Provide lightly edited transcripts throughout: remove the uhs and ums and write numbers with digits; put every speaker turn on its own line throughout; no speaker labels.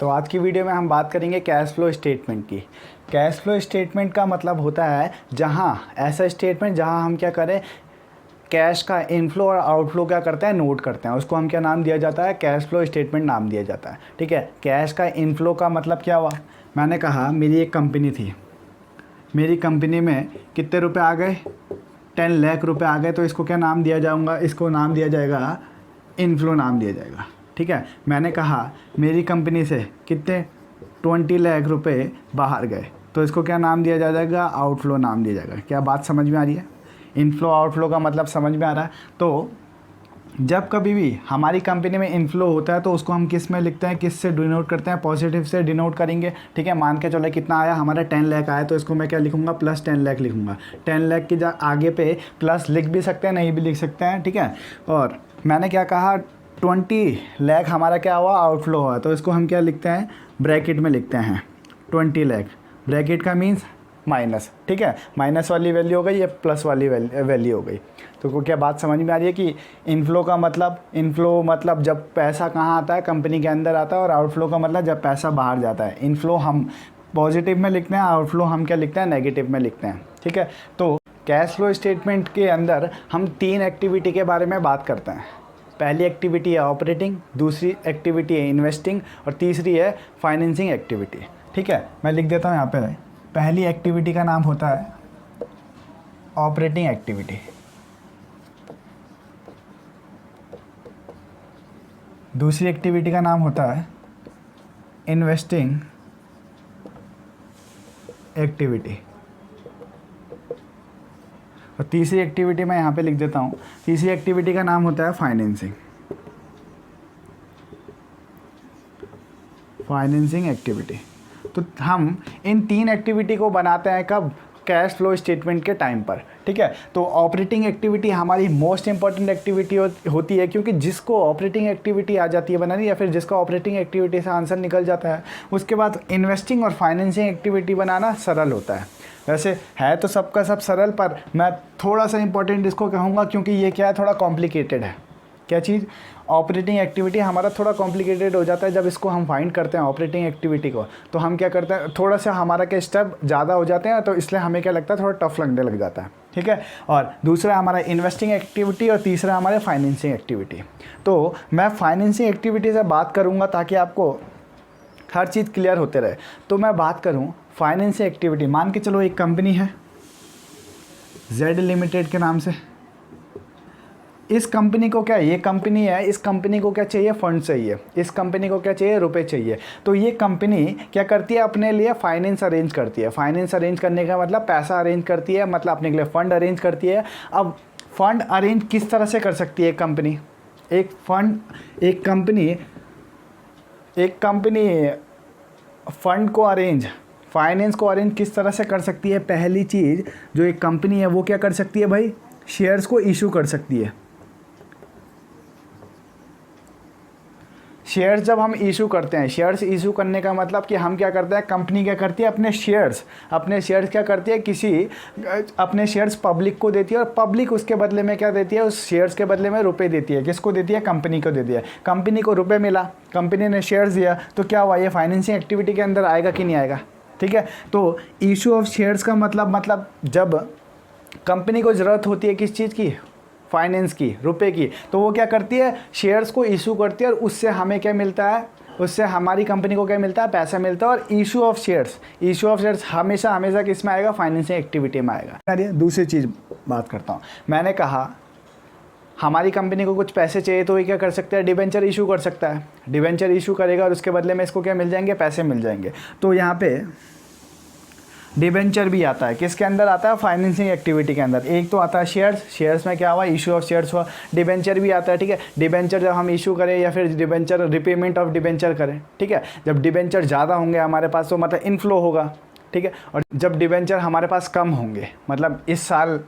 तो आज की वीडियो में हम बात करेंगे कैश फ्लो स्टेटमेंट की। कैश फ्लो स्टेटमेंट का मतलब होता है ऐसा स्टेटमेंट जहां हम क्या करें, कैश का इनफ्लो और आउटफ्लो क्या करते हैं, नोट करते हैं। उसको हम क्या नाम दिया जाता है, कैश फ्लो स्टेटमेंट नाम दिया जाता है। ठीक है, कैश का इनफ्लो का मतलब क्या हुआ, मैंने कहा मेरी एक कंपनी थी, मेरी कंपनी में कितने रुपए आ गए, 10 लाख रुपए आ गए, तो इसको क्या नाम दिया जाऊंगा, इसको नाम दिया जाएगा इनफ्लो नाम दिया जाएगा। ठीक है, मैंने कहा मेरी कंपनी से कितने 20 लाख रुपए बाहर गए, तो इसको क्या नाम दिया जाएगा, आउटफ्लो नाम दिया जाएगा। क्या बात समझ में आ रही है, इनफ्लो आउटफ्लो का मतलब समझ में आ रहा है। तो जब कभी भी हमारी कंपनी में इनफ्लो होता है तो उसको हम किस में लिखते हैं, किस से डिनोट करते हैं, पॉजिटिव से डिनोट करेंगे। ठीक है, मान के चलो कितना आया हमारा 10 लाख आया, तो इसको मैं क्या लिखूंगा, प्लस 10 लाख लिखूंगा। 10 लाख के आगे पे प्लस लिख भी सकते हैं, नहीं भी लिख सकते हैं। ठीक है, और मैंने क्या कहा 20 लाख हमारा क्या हुआ, आउटफ्लो हुआ, तो इसको हम क्या लिखते हैं, ब्रैकेट में लिखते हैं 20 लाख, ब्रैकेट का मीन्स माइनस। ठीक है, माइनस वाली वैल्यू हो गई, या प्लस वाली वैल्यू हो गई। तो को क्या बात समझ में आ रही है कि इनफ्लो का मतलब, इनफ्लो मतलब जब पैसा कहाँ आता है, कंपनी के अंदर आता है, और आउटफ्लो का मतलब जब पैसा बाहर जाता है। इनफ्लो हम पॉजिटिव में लिखते हैं, आउटफ्लो हम क्या लिखते हैं, नेगेटिव में लिखते हैं। ठीक है, तो कैश फ्लो स्टेटमेंट के अंदर हम 3 एक्टिविटी के बारे में बात करते हैं। पहली एक्टिविटी है ऑपरेटिंग, दूसरी एक्टिविटी है इन्वेस्टिंग, और तीसरी है फाइनेंसिंग एक्टिविटी। ठीक है, मैं लिख देता हूँ यहाँ पे। पहली एक्टिविटी का नाम होता है ऑपरेटिंग एक्टिविटी, दूसरी एक्टिविटी का नाम होता है इन्वेस्टिंग एक्टिविटी, और तीसरी एक्टिविटी मैं यहाँ पे लिख देता हूँ, तीसरी एक्टिविटी का नाम होता है फाइनेंसिंग एक्टिविटी। तो हम इन 3 एक्टिविटी को बनाते हैं कब, कैश फ्लो स्टेटमेंट के टाइम पर। ठीक है, तो ऑपरेटिंग एक्टिविटी हमारी मोस्ट इंपॉर्टेंट एक्टिविटी होती है, क्योंकि जिसको ऑपरेटिंग एक्टिविटी आ जाती है बनानी, या फिर जिसका ऑपरेटिंग एक्टिविटी से आंसर निकल जाता है, उसके बाद इन्वेस्टिंग और फाइनेंसिंग एक्टिविटी बनाना सरल होता है। वैसे है तो सबका सब सरल, पर मैं थोड़ा सा इंपॉर्टेंट इसको कहूँगा, क्योंकि ये क्या है, थोड़ा कॉम्प्लिकेटेड है। क्या चीज़, ऑपरेटिंग एक्टिविटी हमारा थोड़ा कॉम्प्लिकेटेड हो जाता है। जब इसको हम फाइंड करते हैं ऑपरेटिंग एक्टिविटी को, तो हम क्या करते हैं, थोड़ा सा हमारा के स्टेप ज़्यादा हो जाते हैं, तो इसलिए हमें क्या लगता है, थोड़ा टफ लगने लग जाता है। ठीक है, और दूसरा हमारा इन्वेस्टिंग एक्टिविटी, और तीसरा हमारे फाइनेंसिंग एक्टिविटी। तो मैं फाइनेंसिंग एक्टिविटी से बात करूँगा ताकि आपको हर चीज़ क्लियर होते रहे। तो मैं बात करूँ फाइनेंसिंग एक्टिविटी, मान के चलो एक कंपनी है जेड लिमिटेड के नाम से। इस कंपनी को क्या, ये कंपनी है, इस कंपनी को क्या चाहिए, फंड चाहिए, इस कंपनी को क्या चाहिए, रुपए चाहिए। तो ये कंपनी क्या करती है, अपने लिए फाइनेंस अरेंज करती है। फाइनेंस अरेंज करने का मतलब पैसा अरेंज करती है, मतलब अपने के लिए फ़ंड अरेंज करती है। अब फंड अरेंज किस तरह से कर सकती है एक कंपनी, एक कंपनी फंड को अरेंज, फाइनेंस को अरेंज किस तरह से कर सकती है। पहली चीज़ जो एक कंपनी है वो क्या कर सकती है भाई, शेयर्स को इशू कर सकती है। शेयर्स जब हम इशू करते हैं, शेयर्स इशू करने का मतलब कि हम क्या करते हैं, कंपनी क्या करती है, अपने शेयर्स क्या करती है, अपने शेयर्स पब्लिक को देती है, और पब्लिक उसके बदले में क्या देती है, उस शेयर्स के बदले में रुपए देती है। किसको देती है, कंपनी को देती है। कंपनी को रुपए मिला, कंपनी ने शेयर्स दिया, तो क्या हुआ, ये फाइनेंसिंग एक्टिविटी के अंदर आएगा कि नहीं आएगा। ठीक है, तो इशू ऑफ शेयर्स का मतलब जब कंपनी को ज़रूरत होती है किस चीज़ की, फाइनेंस की, रुपए की, तो वो क्या करती है, शेयर्स को इशू करती है, और उससे हमें क्या मिलता है, उससे हमारी कंपनी को क्या मिलता है, पैसा मिलता है। और इशू ऑफ शेयर्स हमेशा किस में आएगा, फाइनेंसिंग एक्टिविटी में आएगा। अरे दूसरी चीज़ बात करता हूँ, मैंने कहा हमारी कंपनी को कुछ पैसे चाहिए, तो ये क्या कर सकता है, डिबेंचर इशू कर सकता है। डिबेंचर इशू करेगा, और उसके बदले में इसको क्या मिल जाएंगे, पैसे मिल जाएंगे। तो यहाँ पे डिबेंचर भी आता है, किसके अंदर आता है, फाइनेंसिंग एक्टिविटी के अंदर। एक तो आता है शेयर्स में क्या हुआ, इशू ऑफ शेयर्स हुआ। डिबेंचर भी आता है। ठीक है, डिबेंचर जब हम इशू करें, या फिर डिबेंचर रिपेमेंट ऑफ डिबेंचर करें। ठीक है, जब डिबेंचर ज़्यादा होंगे हमारे पास, तो मतलब इनफ्लो होगा। ठीक है, और जब डिबेंचर हमारे पास कम होंगे, मतलब इस साल,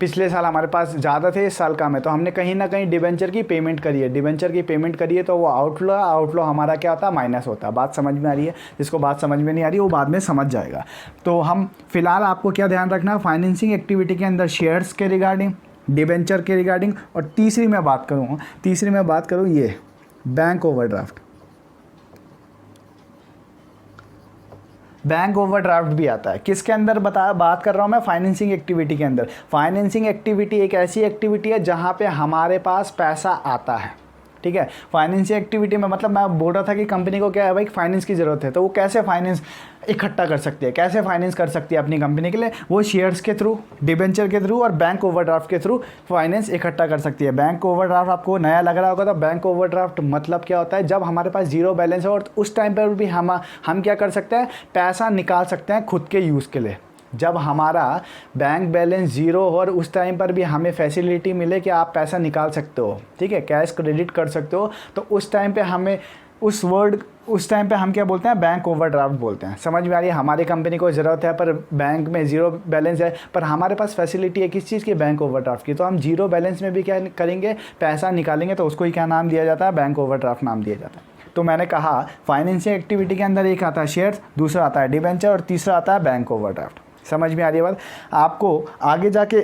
पिछले साल हमारे पास ज़्यादा थे, इस साल कम है, तो हमने कहीं ना कहीं डिबेंचर की पेमेंट करी है, तो वो आउटफ्लो हमारा क्या होता है, माइनस होता है। बात समझ में आ रही है, जिसको बात समझ में नहीं आ रही वो बाद में समझ जाएगा। तो हम फिलहाल आपको क्या ध्यान रखना, फाइनेंसिंग एक्टिविटी के अंदर शेयर्स के रिगार्डिंग, डिबेंचर के रिगार्डिंग, और तीसरी मैं बात करूँ ये बैंक ओवरड्राफ्ट। बैंक ओवरड्राफ्ट भी आता है। किसके अंदर बात कर रहा हूँ मैं? फाइनेंसिंग एक्टिविटी के अंदर। फाइनेंसिंग एक्टिविटी एक ऐसी एक्टिविटी है जहाँ पे हमारे पास पैसा आता है, ठीक है। फाइनेंशियल एक्टिविटी में मतलब मैं बोल रहा था कि कंपनी को क्या है भाई, फाइनेंस की ज़रूरत है, तो वो कैसे फाइनेंस इकट्ठा कर सकती है, कैसे फाइनेंस कर सकती है अपनी कंपनी के लिए? वो शेयर्स के थ्रू, डिबेंचर के थ्रू और बैंक ओवरड्राफ्ट के थ्रू फाइनेंस इकट्ठा कर सकती है। बैंक ओवरड्राफ्ट आपको नया लग रहा होगा, तो बैंक ओवरड्राफ्ट मतलब क्या होता है? जब हमारे पास जीरो बैलेंस है और उस टाइम पर भी हम क्या कर सकते हैं? पैसा निकाल सकते हैं खुद के यूज़ के लिए। जब हमारा बैंक बैलेंस ज़ीरो हो और उस टाइम पर भी हमें फैसिलिटी मिले कि आप पैसा निकाल सकते हो, ठीक है, कैश क्रेडिट कर सकते हो, तो उस टाइम पे हमें उस टाइम पे हम क्या बोलते हैं? बैंक ओवरड्राफ्ट बोलते हैं। समझ में आ रही है? हमारी कंपनी को ज़रूरत है पर बैंक में ज़ीरो बैलेंस है, पर हमारे पास फैसिलिटी है किस चीज़ की? बैंक ओवरड्राफ्ट की। तो हम जीरो बैलेंस में भी क्या करेंगे? पैसा निकालेंगे, तो उसको ही क्या नाम दिया जाता है? बैंक ओवरड्राफ्ट नाम दिया जाता है। तो मैंने कहा फाइनेंशियल एक्टिविटी के अंदर एक आता है शेयर्स, दूसरा आता है डिबेंचर और तीसरा आता है बैंक ओवरड्राफ्ट। समझ में आ रही है बात? आपको आगे जाके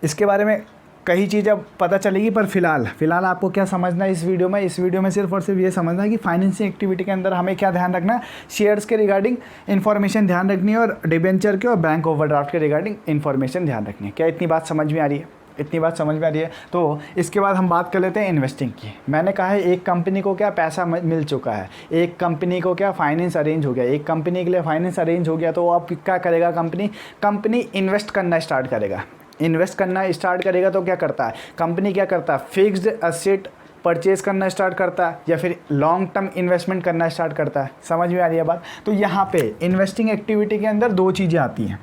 इसके बारे में कई चीज़ें पता चलेगी, पर फिलहाल आपको क्या समझना है इस वीडियो में? इस वीडियो में सिर्फ और सिर्फ ये समझना है कि फाइनेंशियल एक्टिविटी के अंदर हमें क्या ध्यान रखना है? शेयर्स के रिगार्डिंग इन्फॉर्मेशन ध्यान रखनी है और डिबेंचर के और बैंक ओवरड्राफ्ट के रिगार्डिंग इन्फॉर्मेशन ध्यान रखनी है। क्या इतनी बात समझ में आ रही है? इतनी बात समझ में आ रही है। तो इसके बाद हम बात कर लेते हैं इन्वेस्टिंग की। मैंने कहा है एक कंपनी को क्या पैसा मिल चुका है, एक कंपनी को क्या फाइनेंस अरेंज हो गया, एक कंपनी के लिए फाइनेंस अरेंज हो गया, तो अब क्या करेगा? कंपनी इन्वेस्ट करना स्टार्ट करेगा। इन्वेस्ट करना स्टार्ट करेगा तो क्या करता है कंपनी? क्या करता है? फिक्स्ड एसेट परचेज करना स्टार्ट करता है या फिर लॉन्ग टर्म इन्वेस्टमेंट करना स्टार्ट करता है। समझ में आ रही है बात? तो यहाँ पे इन्वेस्टिंग एक्टिविटी के अंदर दो चीज़ें आती हैं,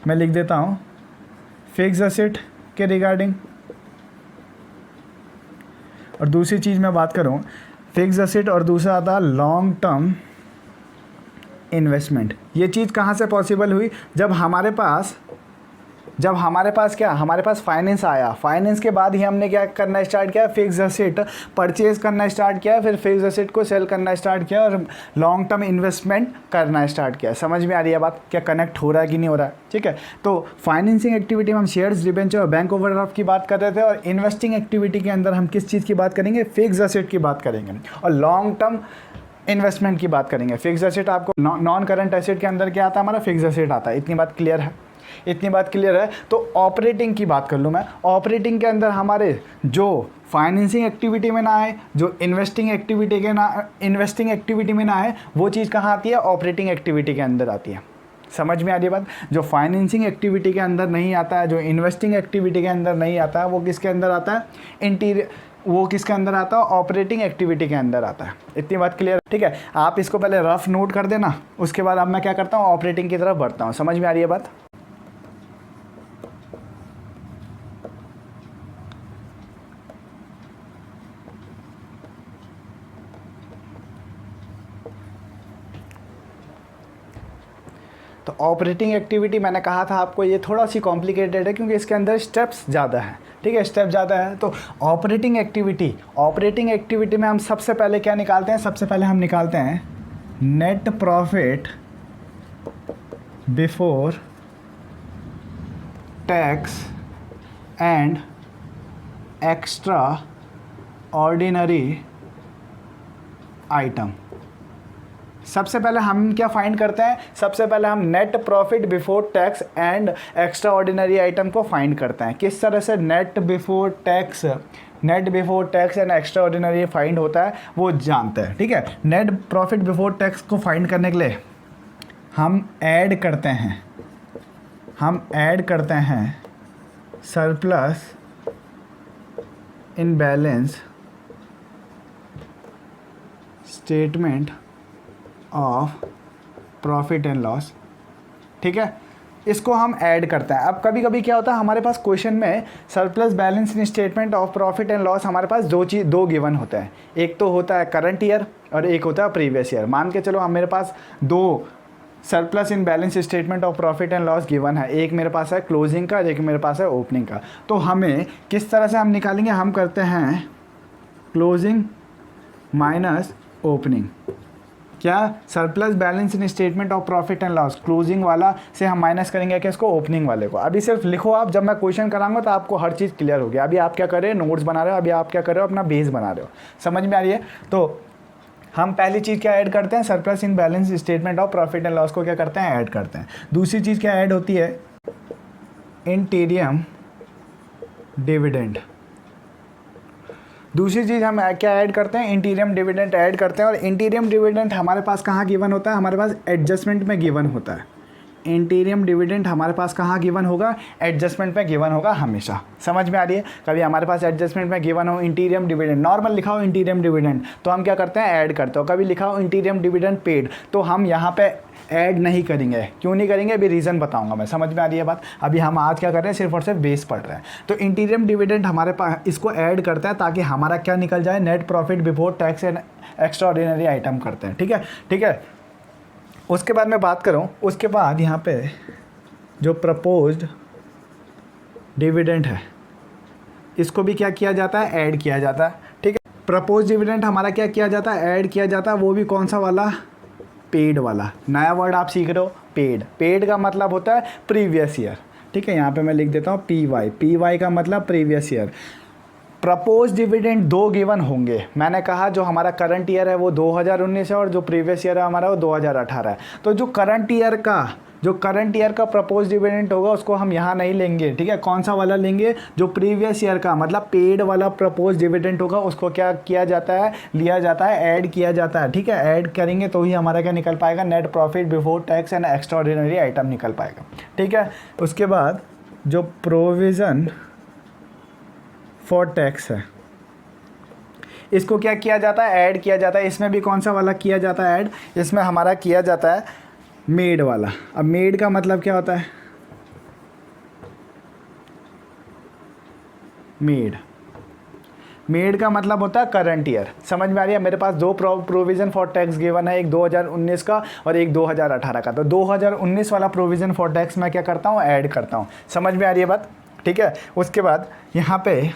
मैं लिख देता हूँ। फिक्स्ड एसेट के रिगार्डिंग, और दूसरी चीज़ मैं बात करूँ फिक्स्ड एसेट, और दूसरा आता है लॉन्ग टर्म इन्वेस्टमेंट। ये चीज़ कहाँ से पॉसिबल हुई? जब हमारे पास क्या, हमारे पास फाइनेंस आया, फाइनेंस के बाद ही हमने क्या करना स्टार्ट किया? फिक्स्ड एसेट परचेज करना स्टार्ट किया, फिर फिक्स्ड एसेट को सेल करना स्टार्ट किया और लॉन्ग टर्म इन्वेस्टमेंट करना स्टार्ट किया। समझ में आ रही है बात? क्या कनेक्ट हो रहा है कि नहीं हो रहा है? ठीक है। तो फाइनेंसिंग एक्टिविटी में हम शेयर्स, डिबेंचर और बैंक ओवरड्राफ्ट की बात कर रहे थे, और इन्वेस्टिंग एक्टिविटी के अंदर हम किस चीज़ की बात करेंगे? फिक्स्ड एसेट की बात करेंगे और लॉन्ग टर्म इन्वेस्टमेंट की बात करेंगे। फिक्स्ड एसेट आपको नॉन करंट एसेट के अंदर क्या आता है? हमारा फिक्स्ड एसेट आता है। इतनी बात क्लियर है? इतनी बात क्लियर है। तो ऑपरेटिंग की बात कर लूँ मैं। ऑपरेटिंग के अंदर हमारे जो फाइनेंसिंग एक्टिविटी में ना है, जो इन्वेस्टिंग एक्टिविटी में ना है, वो चीज़ कहाँ आती है? ऑपरेटिंग एक्टिविटी के अंदर आती है। समझ में आ रही है बात? जो फाइनेंसिंग एक्टिविटी के अंदर नहीं आता है, जो इन्वेस्टिंग एक्टिविटी के अंदर नहीं आता है, वो किसके अंदर आता है? वो किसके अंदर आता है? ऑपरेटिंग एक्टिविटी के अंदर आता है। इतनी बात क्लियर है? ठीक है। आप इसको पहले रफ नोट कर देना, उसके बाद अब मैं क्या करता हूँ? ऑपरेटिंग की तरफ बढ़ता हूँ। समझ में आ रही है बात? तो ऑपरेटिंग एक्टिविटी मैंने कहा था आपको ये थोड़ा सी कॉम्प्लिकेटेड है क्योंकि इसके अंदर स्टेप्स ज़्यादा हैं। ठीक है, स्टेप ज़्यादा है। तो ऑपरेटिंग एक्टिविटी में हम सबसे पहले क्या निकालते हैं? सबसे पहले हम निकालते हैं net profit before tax and extra ordinary item. सबसे पहले हम क्या फाइंड करते हैं? सबसे पहले हम net profit before tax and extra ordinary item को फाइंड करते हैं। किस तरह से net before tax and extra ordinary find होता है वो जानते हैं। ठीक है, नेट प्रॉफिट बिफोर टैक्स को फाइंड करने के लिए हम ऐड करते हैं surplus in balance statement of profit and loss. ठीक है, इसको हम ऐड करते हैं। अब कभी कभी क्या होता है हमारे पास क्वेश्चन में surplus balance in statement of profit and loss, हमारे पास दो गिवन होते हैं। एक तो होता है करंट ईयर और एक होता है प्रीवियस ईयर। मान के चलो मेरे पास दो surplus in balance statement of profit and loss given है। एक मेरे पास है क्लोजिंग का, एक मेरे पास है ओपनिंग का। तो हमें किस तरह से हम निकालेंगे? हम करते हैं क्लोजिंग माइनस ओपनिंग। क्या? Surplus balance in statement of profit and loss closing वाला से हम माइनस करेंगे क्या इसको? ओपनिंग वाले को। अभी सिर्फ लिखो आप, जब मैं क्वेश्चन कराऊंगा तो आपको हर चीज़ क्लियर होगी। अभी आप क्या कर रहे हो? नोट्स बना रहे हो। अभी आप क्या कर रहे हो? अपना बेस बना रहे हो। समझ में आ रही है? तो हम पहली चीज़ क्या ऐड करते हैं, surplus in balance statement of profit and loss को क्या करते हैं, ऐड करते हैं। दूसरी चीज़ क्या ऐड होती है, इंटीरियम डिविडेंड। दूसरी चीज़ हम क्या ऐड करते हैं, इंटीरियम डिविडेंड ऐड करते हैं। और इंटीरियम डिविडेंड हमारे पास कहाँ गिवन होता है, हमारे पास एडजस्टमेंट में गिवन होता है। इंटीरियम डिविडेंड हमारे पास कहाँ गिवन होगा, एडजस्टमेंट में गिवन होगा हमेशा। समझ में आ रही है, कभी हमारे पास एडजस्टमेंट में गिवन हो इंटीरियम डिविडेंड, नॉर्मल लिखा हो इंटीरियम डिविडेंड, तो हम क्या करते हैं, ऐड करते हो। कभी लिखा हो इंटीरियम डिविडेंड पेड, तो हम यहाँ पे ऐड नहीं करेंगे। क्यों नहीं करेंगे, अभी रीज़न बताऊंगा मैं। समझ में आ रही है बात। अभी हम आज क्या कर रहे हैं, सिर्फ और सिर्फ बेस पढ़ रहे हैं। तो इंटीरियम डिविडेंड हमारे पास इसको ऐड करते हैं ताकि हमारा क्या निकल जाए, net profit before tax and extra ordinary item करते हैं। ठीक है, ठीक है। उसके बाद मैं बात करूँ, उसके बाद यहाँ पे जो प्रपोज्ड डिविडेंड है इसको भी क्या किया जाता है, ऐड किया जाता है। ठीक है, प्रपोज्ड डिविडेंड हमारा क्या किया जाता है, ऐड किया जाता है। वो भी कौन सा वाला, पेड वाला। नया वर्ड आप सीख रहे हो, पेड। पेड का मतलब होता है प्रीवियस ईयर। ठीक है, यहाँ पे मैं लिख देता हूँ पी वाई का मतलब प्रीवियस ईयर। प्रपोज डिविडेंड दो गिवन होंगे। मैंने कहा जो हमारा करंट ईयर है वो 2019 है और जो प्रीवियस ईयर है हमारा वो 2018 है। तो जो करंट ईयर का प्रपोज डिविडेंड होगा उसको हम यहाँ नहीं लेंगे। ठीक है, कौन सा वाला लेंगे, जो प्रीवियस ईयर का मतलब पेड वाला प्रपोज डिविडेंड होगा उसको क्या किया जाता है, लिया जाता है, ऐड किया जाता है। ठीक है, ऐड करेंगे तो ही हमारा क्या निकल पाएगा, net profit before tax and extra ordinary item निकल पाएगा। ठीक है, उसके बाद जो प्रोविज़न फॉर टैक्स है इसको क्या किया जाता है, ऐड किया जाता है। इसमें भी कौन सा वाला किया जाता है, ऐड, इसमें हमारा किया जाता है मेड वाला। अब मेड का मतलब क्या होता है, मेड का मतलब होता है करंट ईयर। समझ में आ रही है। मेरे पास दो प्रोविज़न फॉर टैक्स गिवन है, एक 2019 का और एक 2018 का। तो 2019 वाला प्रोविज़न फॉर टैक्स मैं क्या करता हूँ, ऐड करता हूँ। समझ में आ रही है बात। ठीक है, उसके बाद यहाँ पे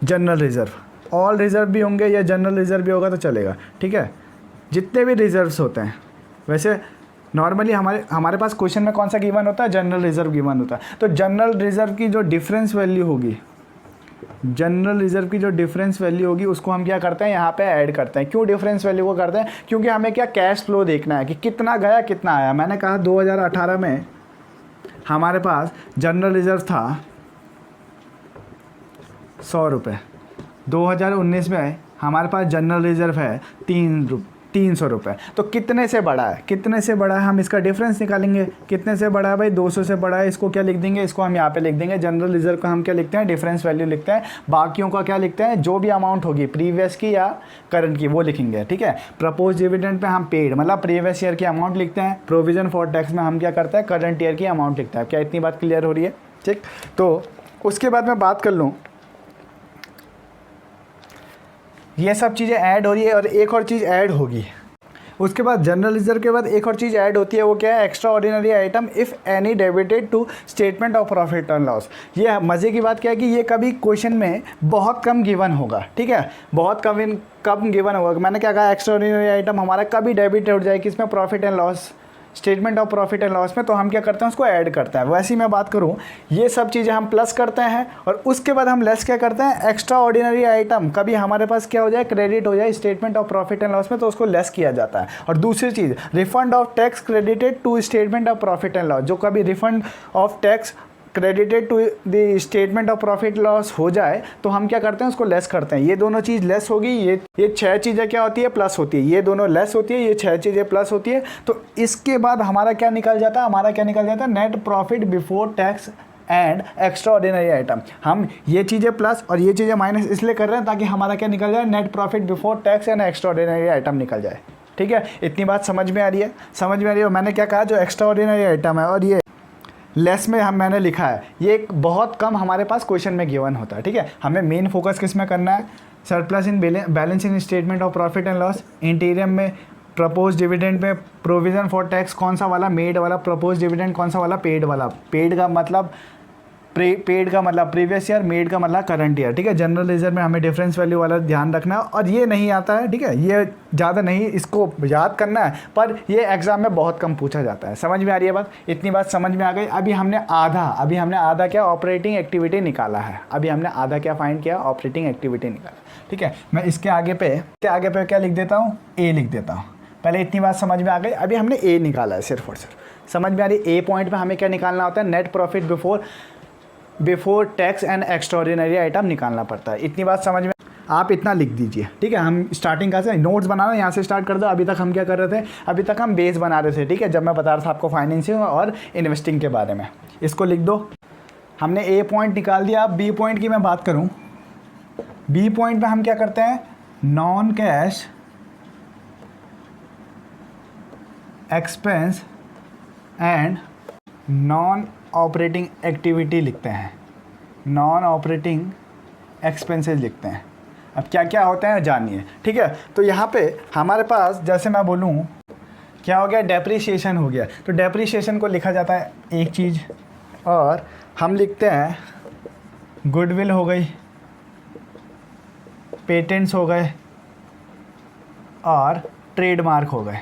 जनरल रिज़र्व, ऑल रिज़र्व भी होंगे या जनरल रिज़र्व भी होगा तो चलेगा। ठीक है, जितने भी रिज़र्व्स होते हैं, वैसे नॉर्मली हमारे पास क्वेश्चन में कौन सा गिवन होता है, जनरल रिज़र्व गिवन होता है। तो जनरल रिज़र्व की जो डिफरेंस वैल्यू होगी, उसको हम क्या करते हैं, यहाँ पे ऐड करते हैं। क्यों डिफरेंस वैल्यू को करते हैं, क्योंकि हमें क्या कैश फ्लो देखना है कि कितना गया कितना आया। मैंने कहा 2018 में हमारे पास जनरल रिज़र्व था 100 रुपये, 2019 में हमारे पास जनरल रिज़र्व है 300 रुपये। तो कितने से बड़ा है, हम इसका डिफरेंस निकालेंगे। कितने से बड़ा है भाई, 200 से बड़ा है। इसको क्या लिख देंगे, इसको हम यहाँ पे लिख देंगे। जनरल रिज़र्व का हम क्या लिखते हैं, डिफरेंस वैल्यू लिखते हैं। बाकियों का क्या लिखते हैं, जो भी अमाउंट होगी प्रीवियस की या करंट की वो लिखेंगे। ठीक है, प्रपोज डिविडेंड पे हम पेड मतलब प्रीवियस ईयर की अमाउंट लिखते हैं। प्रोविजन फॉर टैक्स में हम क्या करते हैं, करंट ईयर की अमाउंट लिखते हैं। क्या इतनी बात क्लियर हो रही है। ठीक, तो उसके बाद मैं बात कर लूँ, ये सब चीज़ें ऐड हो रही है और एक और चीज़ ऐड होगी। उसके बाद जनरल रिजर्व के बाद एक और चीज़ ऐड होती है, वो क्या है, extraordinary item if any debited to statement of profit and loss. ये मज़े की बात क्या है कि ये कभी क्वेश्चन में बहुत कम गिवन होगा। ठीक है, बहुत कम गिवन होगा। मैंने क्या कहा, एक्स्ट्रा ऑर्डिनरी आइटम हमारा कभी डेबिट हो जाए किसमें, profit and loss, statement of profit and loss में, तो हम क्या करते हैं, उसको ऐड करते हैं। वैसे ही मैं बात करूं, ये सब चीज़ें हम प्लस करते हैं और उसके बाद हम लेस क्या करते हैं, एक्स्ट्रा ऑर्डिनरी आइटम कभी हमारे पास क्या हो जाए, क्रेडिट हो जाए statement of profit and loss में, तो उसको लेस किया जाता है। और दूसरी चीज़, refund of tax credited to statement of profit and loss, जो कभी refund of tax credited to the statement of profit loss हो जाए तो हम क्या करते हैं, उसको लेस करते हैं। ये दोनों चीज़ लेस होगी, ये 6 चीज़ें क्या होती है, प्लस होती है। ये दोनों लेस होती है, ये 6 चीज़ें प्लस होती है। तो इसके बाद हमारा क्या निकल जाता है, net profit before tax and extra ordinary item. हम ये चीज़ें प्लस और ये चीज़ें माइनस इसलिए कर रहे हैं ताकि हमारा क्या निकल जाए, net profit before tax and extra ordinary item निकल जाए। ठीक है, इतनी बात समझ में आ रही है। मैंने क्या कहा, जो एक्स्ट्रा ऑर्डिनरी आइटम है और ये लेस में मैंने लिखा है, ये एक बहुत कम हमारे पास क्वेश्चन में गिवन होता है। ठीक है, हमें मेन फोकस किस में करना है, surplus in balance in statement of profit and loss, इंटीरियम में प्रपोज डिविडेंड में प्रोविज़न फॉर टैक्स कौन सा वाला, मेड वाला, प्रपोज डिविडेंड कौन सा वाला, पेड वाला। पेड का मतलब प्रीवियस ईयर, मेड का मतलब करंट ईयर। ठीक है, जनरल रिजर्व में हमें डिफरेंस वैल्यू वाला ध्यान रखना है और ये नहीं आता है। ठीक है, ये ज़्यादा नहीं इसको याद करना है, पर ये एग्जाम में बहुत कम पूछा जाता है। समझ में आ रही है बात, इतनी बात समझ में आ गई। अभी हमने आधा क्या ऑपरेटिंग एक्टिविटी निकाला है, अभी हमने आधा क्या फाइंड किया, ऑपरेटिंग एक्टिविटी निकाला। ठीक है। मैं इसके आगे पे क्या लिख देता हूँ, ए लिख देता हूँ। पहले इतनी बात समझ में आ गई। अभी हमने ए निकाला है सिर्फ और सिर्फ, समझ में आ रही। ए पॉइंट पे हमें क्या निकालना होता है, net profit before tax and extraordinary item निकालना पड़ता है। इतनी बात समझ में, आप इतना लिख दीजिए, ठीक है। हम स्टार्टिंग का से नोट्स बनाना यहाँ से स्टार्ट कर दो। अभी तक हम क्या कर रहे थे, अभी तक हम बेस बना रहे थे, ठीक है, जब मैं बता रहा था आपको फाइनेंसिंग और इन्वेस्टिंग के बारे में। इसको लिख दो। हमने ए पॉइंट निकाल दिया। अब बी पॉइंट की मैं बात करूँ, बी पॉइंट पे हम क्या करते हैं, non cash expense and non operating activity लिखते हैं, नॉन ऑपरेटिंग एक्सपेंसेस लिखते हैं। अब क्या क्या होते हैं जानिए, ठीक है। तो यहाँ पे हमारे पास, जैसे मैं बोलूँ, क्या हो गया, डेप्रिसिएशन हो गया। तो डेप्रिसिएशन को लिखा जाता है एक चीज़, और हम लिखते हैं गुडविल हो गई, पेटेंट्स हो गए और ट्रेडमार्क हो गए,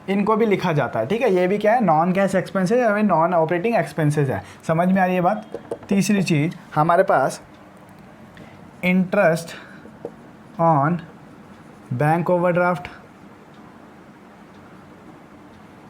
इनको भी लिखा जाता है, ठीक है। ये भी क्या है, नॉन कैश एक्सपेंसेस और नॉन ऑपरेटिंग एक्सपेंसेस है। समझ में आ रही है बात। तीसरी चीज़ हमारे पास इंटरेस्ट ऑन बैंक ओवरड्राफ्ट,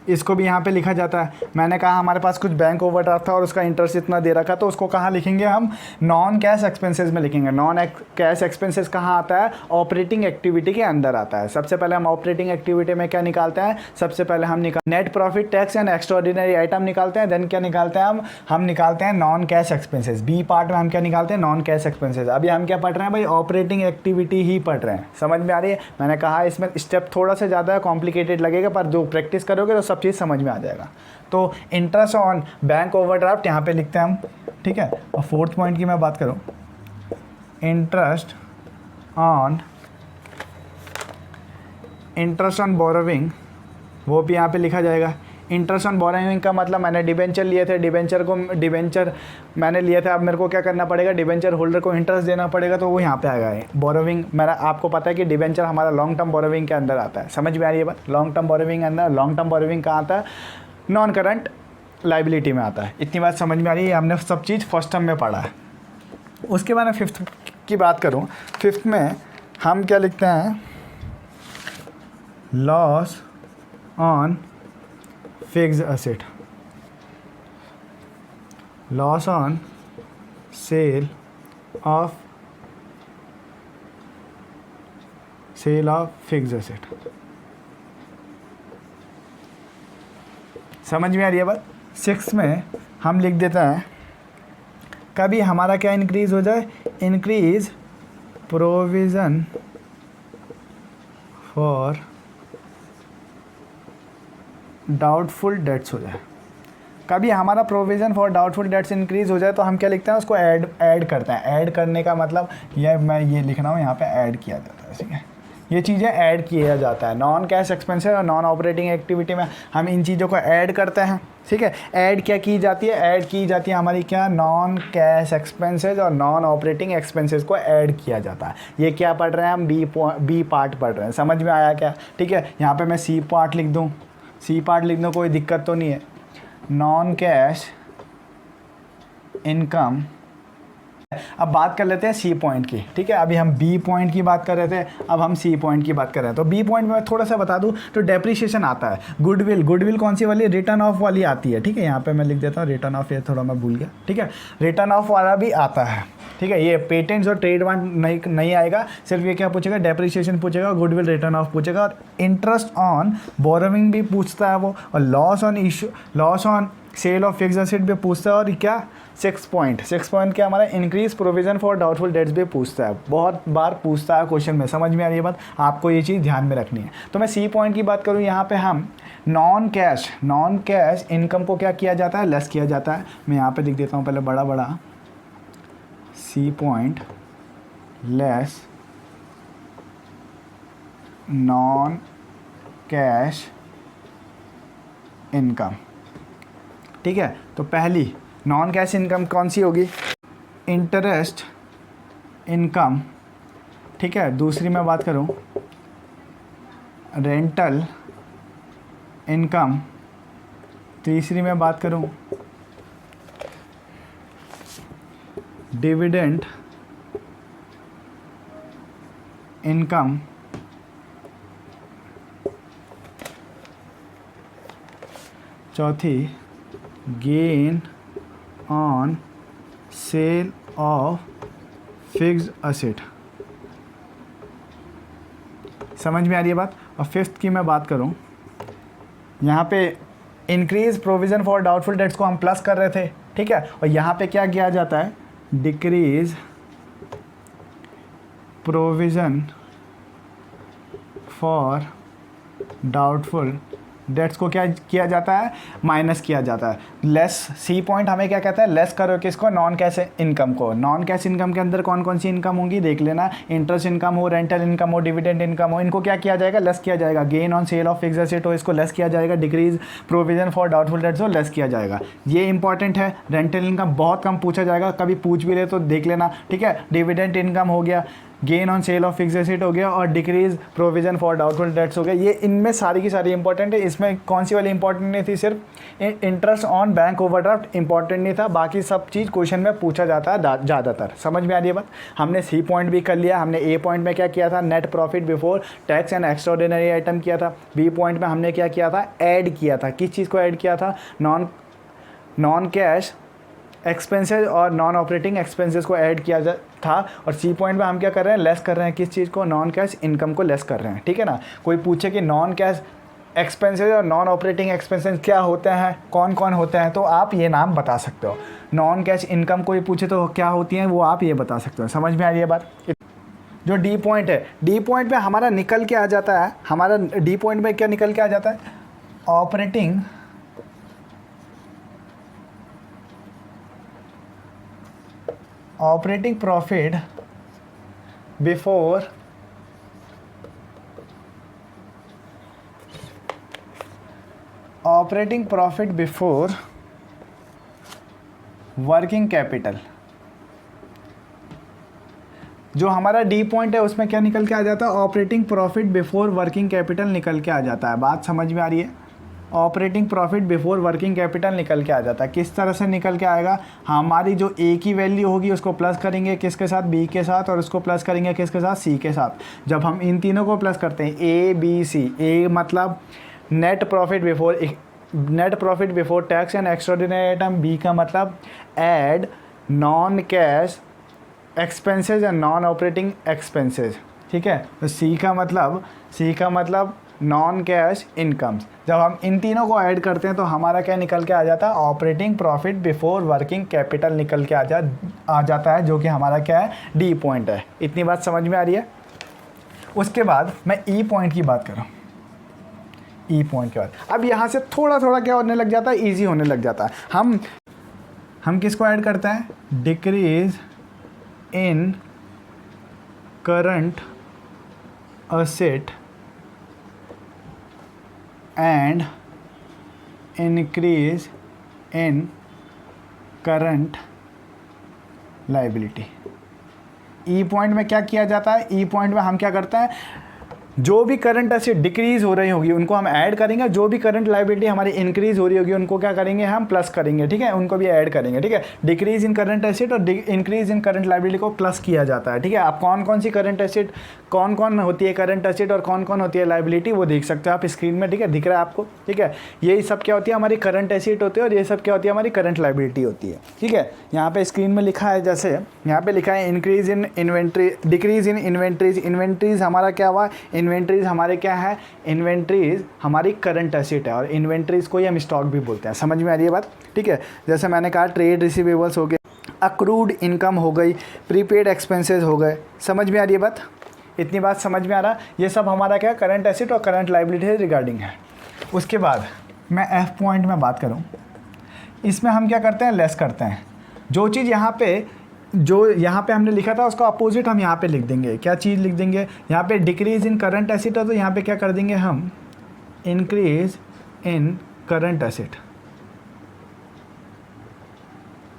इसको भी यहाँ पे लिखा जाता है। मैंने कहा हमारे पास कुछ बैंक ओवरड्राफ्ट था और उसका इंटरेस्ट इतना दे रखा, तो उसको कहाँ लिखेंगे हम, नॉन कैश एक्सपेंसेस में लिखेंगे। नॉन कैश एक्सपेंसेस कहाँ आता है, ऑपरेटिंग एक्टिविटी के अंदर आता है। सबसे पहले हम ऑपरेटिंग एक्टिविटी में क्या निकालते हैं, सबसे पहले हम net profit tax and extraordinary item निकालते हैं। देन क्या निकालते हैं हम निकालते हैं non cash expenses. B part में हम क्या निकालते हैं, नॉन कैश एक्सपेंसेस। अभी हम क्या पढ़ रहे हैं भाई, ऑपरेटिंग एक्टिविटी ही पढ़ रहे हैं। समझ में आ रही है। मैंने कहा इसमें स्टेप थोड़ा सा ज़्यादा कॉम्प्लिकेटेड लगेगा, पर जो प्रैक्टिस करोगे तो सब चीज़ समझ में आ जाएगा। तो इंटरेस्ट ऑन बैंक ओवरड्राफ्ट यहाँ पे लिखते हैं हम, ठीक है। और फोर्थ पॉइंट की मैं बात करूँ, इंटरेस्ट ऑन बोरोविंग, वो भी यहाँ पे लिखा जाएगा। इंटरेस्ट ऑन बोरोविंग का मतलब, मैंने डिबेंचर लिए थे, डिबेंचर मैंने लिए थे, अब मेरे को क्या करना पड़ेगा, डिबेंचर होल्डर को इंटरेस्ट देना पड़ेगा, तो वो यहाँ पे आएगा। बोरोविंग मेरा, आपको पता है कि डिबेंचर हमारा लॉन्ग टर्म बोरोविंग के अंदर आता है। समझ में आ रही है बात। लॉन्ग टर्म बोरोविंग अंदर, लॉन्ग टर्म बोरोविंग कहाँ आता है, नॉन करंट लाइबिलिटी में आता है। इतनी बात समझ में आ रही है। हमने सब चीज़ फर्स्ट टर्म में पढ़ा है। उसके बाद मैं फिफ्थ की बात करूँ, फिफ्थ में हम क्या लिखते हैं, loss on fixed asset, loss on sale of fixed asset. समझ में आ रही है बात। सिक्स में हम लिख देते हैं, कभी हमारा क्या इंक्रीज हो जाए, increase provision for doubtful debts हो जाए। कभी हमारा provision for doubtful debts increase हो जाए तो हम क्या लिखते हैं, उसको ऐड करते हैं। ऐड करने का मतलब मैं ये लिख रहा हूँ, यहाँ पे ऐड किया जाता है, ठीक है। ये चीज़ें ऐड किया जाता है। नॉन कैश एक्सपेंसेस और नॉन ऑपरेटिंग एक्टिविटी में हम इन चीज़ों को ऐड करते हैं, ठीक है। ऐड क्या की जाती है, ऐड की जाती है हमारी क्या, नॉन कैश एक्सपेंसेस और नॉन ऑपरेटिंग एक्सपेंसेस को ऐड किया जाता है। ये क्या पढ़ रहे हैं हम, बी पार्ट पढ़ रहे हैं। समझ में आया क्या, ठीक है। यहाँ पे मैं सी पार्ट लिख दूँ, सी पार्ट लिखने कोई दिक्कत तो नहीं है। Non cash income. अब बात कर लेते हैं सी पॉइंट की, ठीक है। अभी हम बी पॉइंट की बात कर रहे थे, अब हम सी पॉइंट की बात कर रहे हैं। तो बी पॉइंट में मैं थोड़ा सा बता दूं तो डेप्रिसिएशन आता है। गुडविल कौन सी वाली, रिटर्न ऑफ वाली आती है, ठीक है। यहाँ पे मैं लिख देता हूँ रिटर्न ऑफ, ये थोड़ा मैं भूल गया, ठीक है। रिटर्न ऑफ वाला भी आता है, ठीक है। ये पेटेंट्स और ट्रेडमार्क नहीं आएगा, सिर्फ ये क्या पूछेगा, डेप्रिसिएशन पूछेगा, गुडविल रिटर्न ऑफ पूछेगा, और इंटरेस्ट ऑन बोरोविंग भी पूछता है वो, और loss on sale of fixed asset भी पूछता है, और क्या 6 पॉइंट क्या हमारा, increase provision for doubtful debts भी पूछता है। बहुत बार पूछता है क्वेश्चन में। समझ में आ रही है बात, आपको ये चीज़ ध्यान में रखनी है। तो मैं सी पॉइंट की बात करूँ, यहाँ पे हम नॉन कैश इनकम को क्या किया जाता है, लेस किया जाता है। मैं यहाँ पे लिख देता हूँ पहले बड़ा C point less non cash income, ठीक है। तो पहली नॉन कैश इनकम कौन सी होगी, इंटरेस्ट इनकम, ठीक है। दूसरी मैं बात करूं रेंटल इनकम, तीसरी मैं बात करूं डिविडेंड इनकम चौथी gain on sale of fixed asset. समझ में आ रही है बात। और फिफ्थ की मैं बात करूं, यहाँ पे increase provision for doubtful debts को हम प्लस कर रहे थे, ठीक है, और यहाँ पे क्या किया जाता है, decrease provision for doubtful debts को क्या किया जाता है, माइनस किया जाता है। लेस, सी पॉइंट हमें क्या कहता है, लेस करो किसको, नॉन कैश इनकम को। नॉन कैश इनकम के अंदर कौन कौन सी इनकम होंगी देख लेना, इंटरेस्ट इनकम हो, रेंटल इनकम हो, डिविडेंड इनकम हो, इनको क्या किया जाएगा, लेस किया जाएगा। Gain on sale of fixed asset हो, इसको लेस किया जाएगा। Decrease provision for doubtful debts हो, लेस किया जाएगा। ये इंपॉर्टेंट है। रेंटल इनकम बहुत कम पूछा जाएगा, कभी पूछ भी ले तो देख लेना, ठीक है। डिविडेंड इनकम हो गया, gain on sale of fixed asset हो गया, और decrease provision for doubtful debts हो गया। ये इनमें सारी की सारी इंपॉर्टेंट है। इसमें कौन सी वाली इंपॉर्टेंट नहीं थी, सिर्फ interest on bank overdraft important नहीं था, बाकी सब चीज़ क्वेश्चन में पूछा जाता है ज़्यादातर। समझ में आ रही है बात। हमने सी पॉइंट भी कर लिया। हमने ए पॉइंट में क्या किया था, net profit before tax and extraordinary item किया था। बी पॉइंट में हमने क्या किया था, ऐड किया था। किस चीज़ को ऐड किया था, नॉन कैश एक्सपेंसेस और नॉन ऑपरेटिंग एक्सपेंसेस को ऐड किया था। और सी पॉइंट में हम क्या कर रहे हैं, लेस कर रहे हैं किस चीज़ को, नॉन कैश इनकम को लेस कर रहे हैं, ठीक है ना। कोई पूछे कि नॉन कैश एक्सपेंसेस और नॉन ऑपरेटिंग एक्सपेंसेस क्या होते हैं, कौन कौन होते हैं, तो आप ये नाम बता सकते हो। नॉन कैश इनकम कोई पूछे तो क्या होती हैं, वो आप ये बता सकते हो। समझ में आ रही है बात। जो डी पॉइंट है, डी पॉइंट में हमारा निकल के आ जाता है, हमारा डी पॉइंट में क्या निकल के आ जाता है, operating profit before working capital. जो हमारा डी पॉइंट है उसमें क्या निकल के आ जाता है, operating profit before working capital निकल के आ जाता है। बात समझ में आ रही है। Operating profit before working capital निकल के आ जाता है। किस तरह से निकल के आएगा, हमारी जो ए की वैल्यू होगी उसको प्लस करेंगे किसके साथ, बी के साथ, और उसको प्लस करेंगे किसके साथ, सी के साथ। जब हम इन तीनों को प्लस करते हैं, ए बी सी, ए मतलब net profit before tax and extraordinary item, B का मतलब add non cash expenses and non operating expenses, ठीक है। तो सी का मतलब नॉन कैश इनकम्स। जब हम इन तीनों को ऐड करते हैं तो हमारा क्या निकल के आ जाता है, operating profit before working capital निकल के आ जाता है, जो कि हमारा क्या है, डी पॉइंट है। इतनी बात समझ में आ रही है। उसके बाद मैं ई पॉइंट की बात करूँ। ई पॉइंट के बाद अब यहाँ से थोड़ा थोड़ा क्या होने लग जाता है, ईजी होने लग जाता है। हम किसको ऐड करते हैं, decrease in current asset and increase in current liability. E point में क्या किया जाता है, ई पॉइंट में हम क्या करते हैं, जो भी करंट एसेट डिक्रीज हो रही होगी उनको हम ऐड करेंगे, जो भी करंट लायबिलिटी हमारी इंक्रीज हो रही होगी उनको क्या करेंगे, हम प्लस करेंगे, ठीक है, उनको भी ऐड करेंगे, ठीक है। डिक्रीज इन करंट एसेट और इंक्रीज इन करंट लायबिलिटी को प्लस किया जाता है, ठीक है। आप कौन कौन सी करंट एसेट, कौन कौन होती है करंट एसेट और कौन कौन होती है लायबिलिटी, वो देख सकते हो आप स्क्रीन में, ठीक है, दिख रहा है आपको, ठीक है। ये सब क्या होती है, हमारी करंट एसेट होती है, और ये सब क्या होती है, हमारी करंट लायबिलिटी होती है, ठीक है। यहाँ पे स्क्रीन में लिखा है, जैसे यहाँ पे लिखा है increase in inventory, decrease in inventories. Inventories हमारा क्या हुआ, इन्वेंट्रीज हमारे क्या है, इन्वेंट्रीज हमारी करंट एसेट है, और इन्वेंट्रीज को ही हम स्टॉक भी बोलते हैं। समझ में आ रही है बात, ठीक है। जैसे मैंने कहा ट्रेड रिसीवेबल्स हो गए, अक्रूड इनकम हो गई, प्रीपेड एक्सपेंसेस हो गए। समझ में आ रही है बात, इतनी बात समझ में आ रहा। ये सब हमारा क्या, करंट एसेट और करंट लायबिलिटी से रिगार्डिंग है। उसके बाद मैं एफ पॉइंट में बात करूँ, इसमें हम क्या करते हैं, लेस करते हैं। जो चीज़ जो यहाँ पे हमने लिखा था उसका अपोजिट हम यहाँ पे लिख देंगे। क्या चीज़ लिख देंगे, यहाँ पे डिक्रीज इन करंट एसेट है तो यहाँ पे क्या कर देंगे हम, इंक्रीज इन करंट एसेट।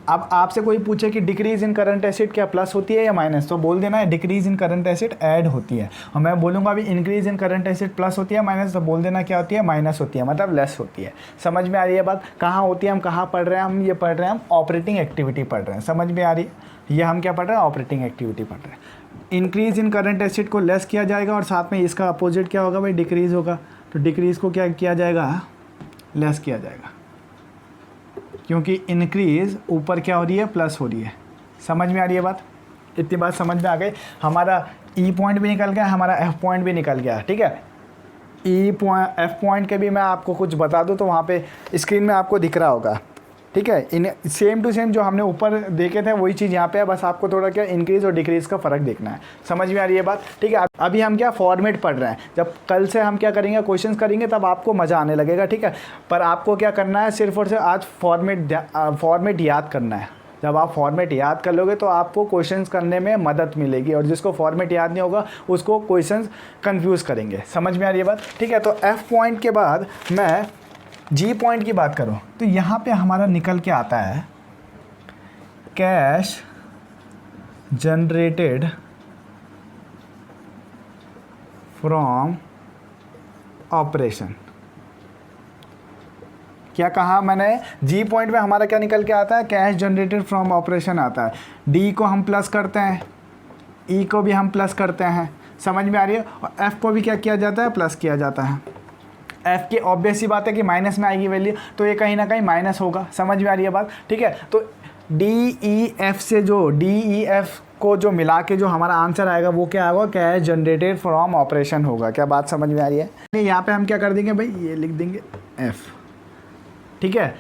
अब आपसे कोई पूछे कि डिक्रीज इन करंट एसेट क्या प्लस होती है या माइनस, तो बोल देना है decrease in current asset add होती है। और मैं बोलूँगा अभी increase in current asset plus होती है माइनस, तो बोल देना क्या होती है, माइनस होती है, मतलब लेस होती है। समझ में आ रही है बात। कहाँ होती है, हम कहाँ पढ़ रहे हैं, हम ये पढ़ रहे हैं, हम ऑपरेटिंग एक्टिविटी पढ़ रहे हैं। समझ में आ रही है, ये हम क्या पढ़ रहे हैं, ऑपरेटिंग एक्टिविटी पढ़ रहे हैं। इंक्रीज़ इन करंट एसेट को लेस किया जाएगा और साथ में इसका अपोजिट क्या होगा भाई, डिक्रीज़ होगा। तो डिक्रीज़ को क्या किया जाएगा, लेस किया जाएगा, क्योंकि इंक्रीज़ ऊपर क्या हो रही है, प्लस हो रही है। समझ में आ रही है बात? इतनी बात समझ में आ गई। हमारा ई पॉइंट भी निकल गया, हमारा एफ पॉइंट भी निकल गया, ठीक है। ई पॉइंट एफ पॉइंट के भी मैं आपको कुछ बता दूं तो वहाँ पे स्क्रीन में आपको दिख रहा होगा, ठीक है। इन सेम टू सेम जो हमने ऊपर देखे थे वही चीज़ यहाँ पे है, बस आपको थोड़ा क्या इंक्रीज़ और डिक्रीज़ का फ़र्क देखना है। समझ में आ रही है बात? ठीक है। अभी हम क्या फॉर्मेट पढ़ रहे हैं, जब कल से हम क्या करेंगे, क्वेश्चंस करेंगे, तब आपको मज़ा आने लगेगा, ठीक है। पर आपको क्या करना है, सिर्फ और सिर्फ आज फॉर्मेट याद करना है। जब आप फॉर्मेट याद कर लोगे तो आपको क्वेश्चंस करने में मदद मिलेगी, और जिसको फॉर्मेट याद नहीं होगा उसको क्वेश्चंस कंफ्यूज करेंगे। समझ में आ रही है बात? ठीक है। तो एफ पॉइंट के बाद मैं जी पॉइंट की बात करूं तो यहाँ पे हमारा निकल के आता है कैश जनरेटेड फ्रॉम ऑपरेशन। क्या कहा मैंने, जी पॉइंट में हमारा क्या निकल के आता है, कैश जनरेटेड फ्रॉम ऑपरेशन आता है। डी को हम प्लस करते हैं, ई को भी हम प्लस करते हैं। समझ में आ रही है? और एफ को भी क्या किया जाता है, प्लस किया जाता है। एफ की ऑब्वियस सी बात है कि माइनस में आएगी वैल्यू, तो ये कहीं ना कहीं माइनस होगा। समझ में आ रही है बात? ठीक है। तो डी ई एफ से जो डी ई एफ को जो मिला के जो हमारा आंसर आएगा वो क्या होगा, कैश जनरेटेड फ्रॉम ऑपरेशन होगा। क्या बात समझ में आ रही है? यहाँ पे हम क्या कर देंगे भाई, ये लिख देंगे एफ, ठीक है।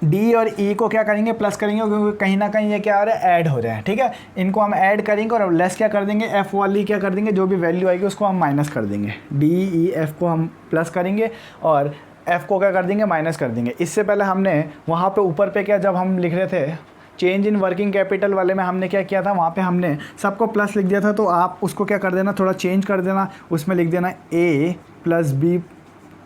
डी और ई को क्या करेंगे, प्लस करेंगे, क्योंकि कहीं ना कहीं ये क्या हो रहा है, ऐड हो रहे हैं, ठीक है। इनको हम ऐड करेंगे और लेस क्या कर देंगे, एफ वाली क्या कर देंगे, जो भी वैल्यू आएगी उसको हम माइनस कर देंगे। डी ई एफ को हम प्लस करेंगे और एफ को क्या कर देंगे, माइनस कर देंगे। इससे पहले हमने वहाँ पे ऊपर पे क्या, जब हम लिख रहे थे चेंज इन वर्किंग कैपिटल वाले में, हमने क्या किया था, वहाँ पे हमने सबको प्लस लिख दिया था। तो आप उसको क्या कर देना, थोड़ा चेंज कर देना, उसमें लिख देना ए प्लस बी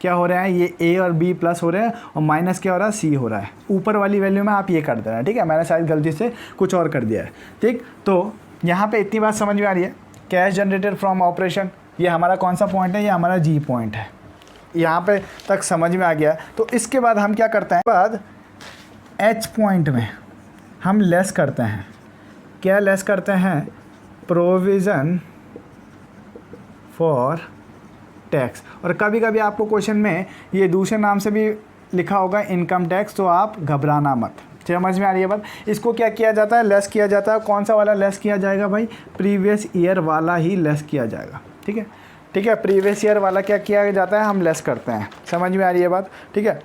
क्या हो रहा है, ये ए और बी प्लस हो रहे हैं, और माइनस क्या हो रहा है, सी हो रहा है। ऊपर वाली वैल्यू में आप ये कर देना, ठीक है। मैंने शायद गलती से कुछ और कर दिया है, ठीक। तो यहाँ पे इतनी बात समझ में आ रही है, कैश जनरेटेड फ्रॉम ऑपरेशन, ये हमारा कौन सा पॉइंट है, ये हमारा जी पॉइंट है। यहाँ पे तक समझ में आ गया। तो इसके बाद हम क्या करते हैं, बाद एच पॉइंट में हम लेस करते हैं। क्या लेस करते हैं, प्रोविज़न फॉर टैक्स। और कभी कभी आपको क्वेश्चन में ये दूसरे नाम से भी लिखा होगा इनकम टैक्स, तो आप घबराना मत। समझ में आ रही है बात? इसको क्या किया जाता है, लेस किया जाता है। कौन सा वाला लेस किया जाएगा भाई, प्रीवियस ईयर वाला ही लेस किया जाएगा, ठीक है। ठीक है, प्रीवियस ईयर वाला क्या किया जाता है, हम लेस करते हैं। समझ में आ रही है बात? ठीक है।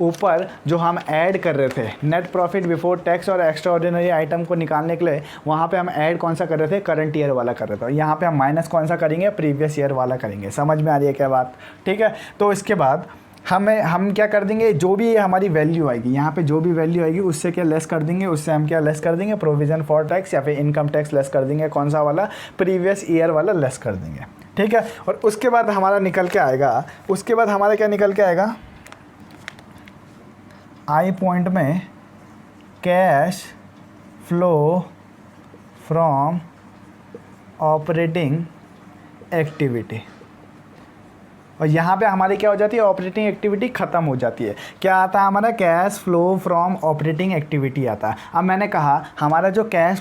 ऊपर जो हम ऐड कर रहे थे नेट प्रॉफिट बिफोर टैक्स और एक्स्ट्रा ऑर्डिनरी आइटम को निकालने के लिए, वहाँ पे हम ऐड कौन सा कर रहे थे, करंट ईयर वाला कर रहे थे। यहाँ पे हम माइनस कौन सा करेंगे, प्रीवियस ईयर वाला करेंगे। समझ में आ रही है क्या बात? ठीक है। तो इसके बाद हम क्या कर देंगे, जो भी हमारी वैल्यू आएगी, यहाँ पे जो भी वैल्यू आएगी उससे क्या लेस कर देंगे, उससे हम क्या लेस कर देंगे, प्रोविज़न फॉर टैक्स या फिर इनकम टैक्स लेस कर देंगे। कौन सा वाला, प्रीवियस ईयर वाला लेस कर देंगे, ठीक है। और उसके बाद हमारा निकल के आएगा, उसके बाद हमारा क्या निकल के आएगा, आई पॉइंट में cash flow from operating activity. और यहाँ पे हमारी क्या हो जाती है, ऑपरेटिंग एक्टिविटी ख़त्म हो जाती है। क्या आता है हमारा, cash flow from operating activity आता है। अब मैंने कहा हमारा जो cash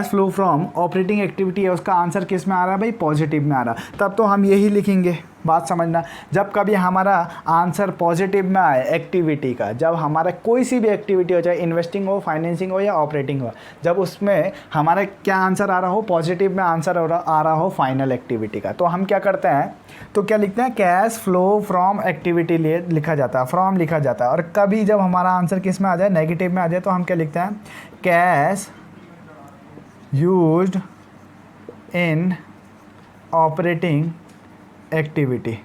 flow from operating activity है उसका आंसर किस में आ रहा है भाई, पॉजिटिव में आ रहा है। तब तो हम यही लिखेंगे। बात समझना, जब कभी हमारा आंसर पॉजिटिव में आए एक्टिविटी का, जब हमारा कोई सी भी एक्टिविटी हो, चाहे इन्वेस्टिंग हो, फाइनेंसिंग हो या ऑपरेटिंग हो, जब उसमें हमारा क्या आंसर आ रहा हो, पॉजिटिव में आंसर आ रहा हो फाइनल एक्टिविटी का, तो हम क्या करते हैं, तो क्या लिखते हैं, कैश फ्लो फ्रॉम एक्टिविटी लिखा जाता है, फ्रॉम लिखा जाता है। और कभी जब हमारा आंसर किस में आ जाए, नेगेटिव में आ जाए, तो हम क्या लिखते हैं, cash used in operating activity.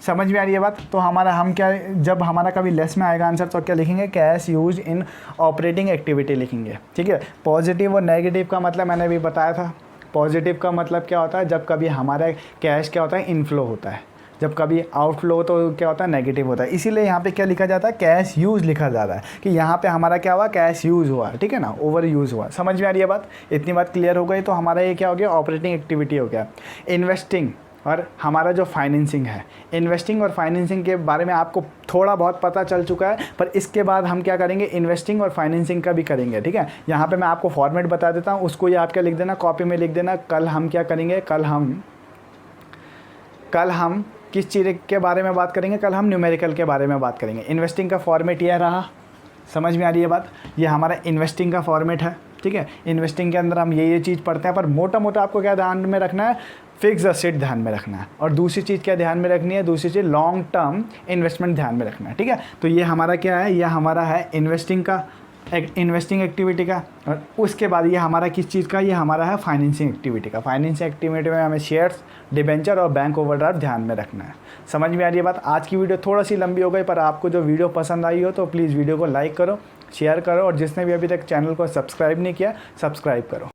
समझ में आ रही है बात? तो हम क्या, जब हमारा कभी लेस में आएगा आंसर तो क्या लिखेंगे, cash use in operating activity लिखेंगे, ठीक है। पॉजिटिव और नेगेटिव का मतलब मैंने भी बताया था। पॉजिटिव का मतलब क्या होता है, जब कभी हमारा कैश क्या होता है, इनफ्लो होता है। जब कभी आउटफ्लो हो तो क्या होता है, नेगेटिव होता है। इसीलिए यहाँ पे क्या लिखा जाता है, कैश यूज लिखा जाता है, कि यहाँ पे हमारा क्या हुआ, कैश यूज हुआ, ठीक है ना, ओवर यूज़ हुआ। समझ में आ रही है बात? इतनी बात क्लियर हो गई। तो हमारा ये क्या हो गया, ऑपरेटिंग एक्टिविटी हो गया। इन्वेस्टिंग, और हमारा जो फाइनेंसिंग है। इन्वेस्टिंग और फाइनेंसिंग के बारे में आपको थोड़ा बहुत पता चल चुका है, पर इसके बाद हम क्या करेंगे, इन्वेस्टिंग और फाइनेंसिंग का भी करेंगे। ठीक है, यहाँ पे मैं आपको फॉर्मेट बता देता हूँ, उसको ये आप क्या लिख देना, कॉपी में लिख देना। कल हम क्या करेंगे, कल हम किस चीज़ के बारे में बात करेंगे, कल हम न्यूमेरिकल के बारे में बात करेंगे। इन्वेस्टिंग का फॉर्मेट यह रहा, समझ में आ रही है बात, ये हमारा इन्वेस्टिंग का फॉर्मेट है। ठीक है, इन्वेस्टिंग के अंदर हम ये चीज़ पढ़ते हैं, पर मोटा मोटा आपको क्या ध्यान में रखना है, फिक्स असेट ध्यान में रखना है, और दूसरी चीज़ क्या ध्यान में रखनी है, दूसरी चीज़ लॉन्ग टर्म इन्वेस्टमेंट ध्यान में रखना है। ठीक है, तो ये हमारा क्या है, ये हमारा है इन्वेस्टिंग एक्टिविटी का, और उसके बाद ये हमारा किस चीज़ का, ये हमारा है फाइनेंसिंग एक्टिविटी का। फाइनेंसिंग एक्टिविटी में हमें शेयर्स, डिबेंचर और बैंक ओवरड्राफ्ट ध्यान में रखना है। समझ में आ रही है बात। आज की वीडियो थोड़ा सी लंबी हो गई, पर आपको जो वीडियो पसंद आई हो तो प्लीज़ वीडियो को लाइक करो, शेयर करो, और जिसने भी अभी तक चैनल को सब्सक्राइब नहीं किया, सब्सक्राइब करो।